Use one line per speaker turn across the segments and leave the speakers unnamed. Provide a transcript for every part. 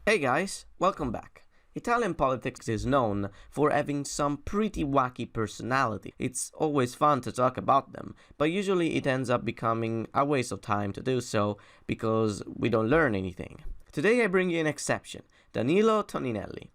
Hey guys, welcome back. Italian politics is known for having some pretty wacky personality. It's always fun to talk about them, but usually it ends up becoming a waste of time to do so because we don't learn anything. Today I bring you an exception, Danilo Toninelli.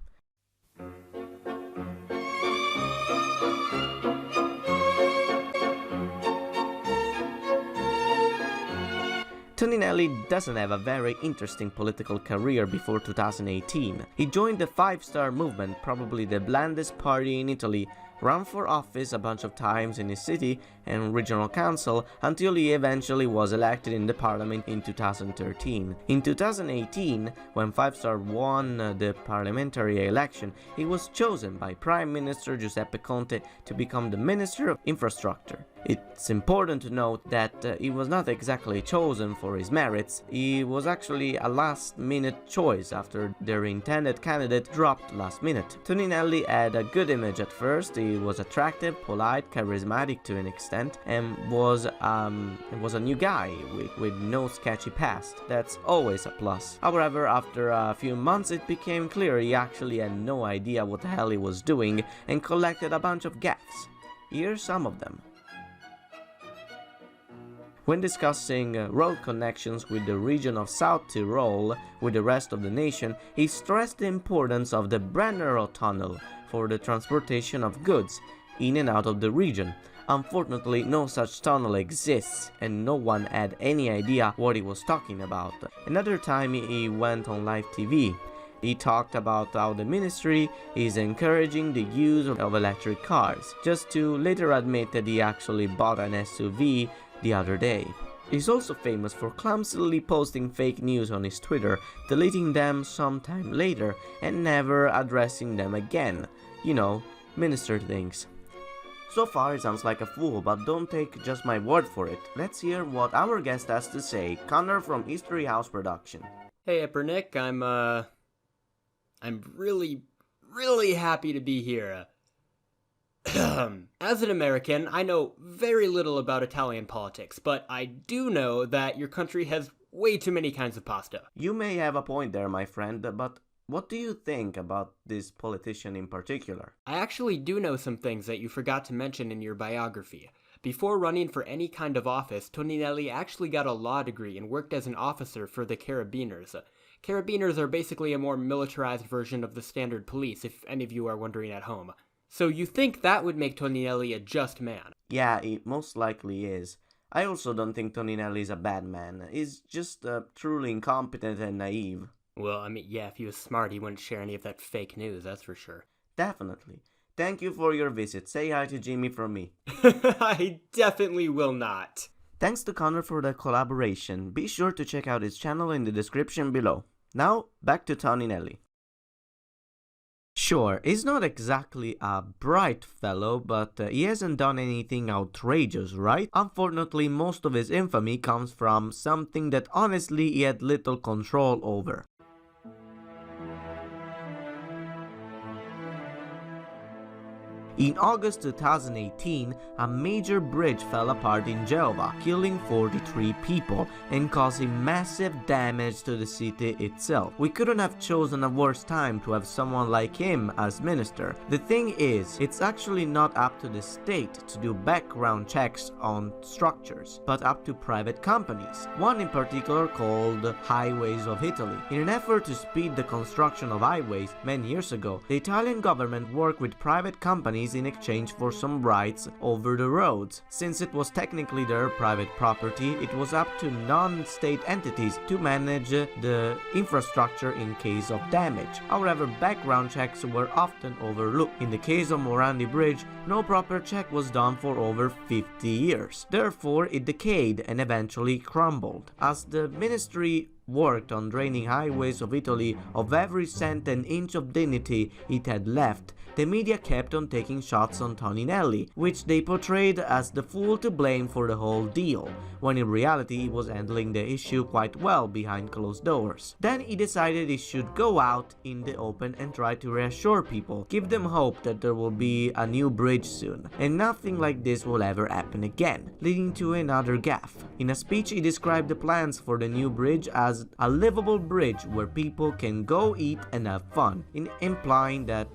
Toninelli doesn't have a very interesting political career before 2018. He joined the Five Star Movement, probably the blandest party in Italy, ran for office a bunch of times in his city and regional council until he eventually was elected in the parliament in 2013. In 2018, when Five Star won the parliamentary election, he was chosen by Prime Minister Giuseppe Conte to become the Minister of Infrastructure. It's important to note that he was not exactly chosen for his merits. He was actually a last-minute choice after their intended candidate dropped last minute. Toninelli had a good image at first. He was attractive, polite, charismatic to an extent, and was a new guy with no sketchy past. That's always a plus. However, after a few months it became clear he actually had no idea what the hell he was doing and collected a bunch of gaffes. Here's some of them. When discussing road connections with the region of South Tyrol with the rest of the nation, he stressed the importance of the Brenner Tunnel for the transportation of goods in and out of the region. Unfortunately, no such tunnel exists, and no one had any idea what he was talking about. Another time he went on live TV. He talked about how the ministry is encouraging the use of electric cars, just to later admit that he actually bought an SUV the other day. He's also famous for clumsily posting fake news on his Twitter, deleting them sometime later and never addressing them again. You know, minister things. So far it sounds like a fool, but don't take just my word for it. Let's hear what our guest has to say. Connor from History House Production.
Hey Ipernick, I'm really happy to be here. As an American, I know very little about Italian politics, but I do know that your country has way too many kinds of pasta.
You may have a point there, my friend, but what do you think about this politician in particular?
I actually do know some things that you forgot to mention in your biography. Before running for any kind of office, Toninelli actually got a law degree and worked as an officer for the Carabiners. Carabiners are basically a more militarized version of the standard police, if any of you are wondering at home. So you think that would make Toninelli a just man?
Yeah, it most likely is. I also don't think Toninelli is a bad man. He's just truly incompetent and naive.
Well, I mean, yeah, if he was smart, he wouldn't share any of that fake news, that's for sure.
Definitely. Thank you for your visit. Say hi to Jimmy from me.
I definitely will not.
Thanks to Connor for the collaboration. Be sure to check out his channel in the description below. Now, back to Toninelli. Sure, he's not exactly a bright fellow, but he hasn't done anything outrageous, right? Unfortunately, most of his infamy comes from something that honestly he had little control over. In August 2018, a major bridge fell apart in Genova, killing 43 people and causing massive damage to the city itself. We couldn't have chosen a worse time to have someone like him as minister. The thing is, it's actually not up to the state to do background checks on structures, but up to private companies, one in particular called Highways of Italy. In an effort to speed the construction of highways many years ago, the Italian government worked with private companies in exchange for some rights over the roads. Since it was technically their private property, it was up to non-state entities to manage the infrastructure in case of damage. However, background checks were often overlooked. In the case of Morandi Bridge, no proper check was done for over 50 years. Therefore, it decayed and eventually crumbled. As the ministry worked on draining highways of Italy of every cent and inch of dignity it had left, the media kept on taking shots on Toninelli, which they portrayed as the fool to blame for the whole deal, when in reality he was handling the issue quite well behind closed doors. Then he decided he should go out in the open and try to reassure people, give them hope that there will be a new bridge soon, and nothing like this will ever happen again, leading to another gaffe. In a speech he described the plans for the new bridge as as a livable bridge where people can go eat and have fun, implying that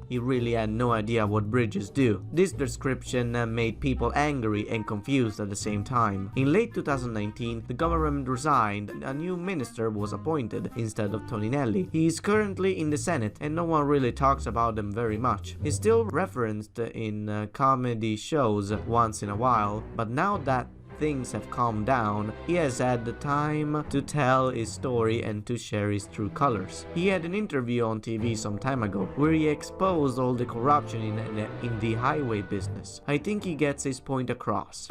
he really had no idea what bridges do. This description made people angry and confused at the same time. In late 2019, the government resigned and a new minister was appointed instead of Toninelli. He is currently in the Senate and no one really talks about him very much. He's still referenced in comedy shows once in a while, but now that things have calmed down, he has had the time to tell his story and to share his true colors. He had an interview on TV some time ago where he exposed all the corruption in the highway business. I think he gets his point across.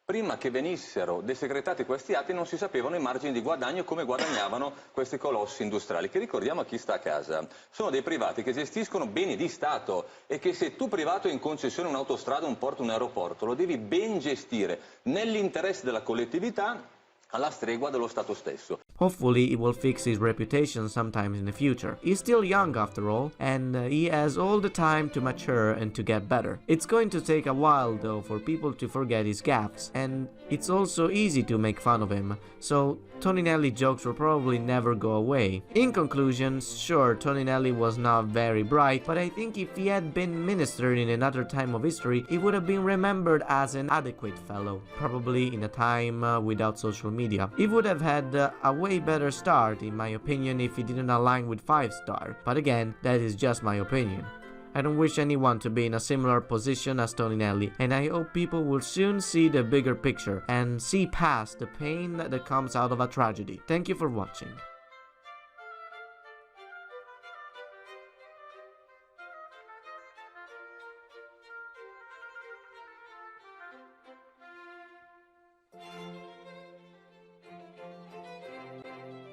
Prima che venissero desecretati questi atti non si sapevano i margini di guadagno come guadagnavano questi colossi industriali, che ricordiamo a chi sta a casa. Sono dei privati che gestiscono beni di Stato e che se tu privato hai in concessione un'autostrada, un porto, un aeroporto, lo devi ben gestire nell'interesse della collettività alla stregua dello Stato stesso.
Hopefully he will fix his reputation sometime in the future. He's still young after all, and he has all the time to mature and to get better. It's going to take a while though for people to forget his gaffes, and it's also easy to make fun of him, so Toninelli jokes will probably never go away. In conclusion, sure, Toninelli was not very bright, but I think if he had been minister in another time of history, he would have been remembered as an adequate fellow, probably in a time without social media. He would have had a way better start, in my opinion, if he didn't align with 5-star, but again, that is just my opinion. I don't wish anyone to be in a similar position as Toninelli, and I hope people will soon see the bigger picture and see past the pain that comes out of a tragedy. Thank you for watching.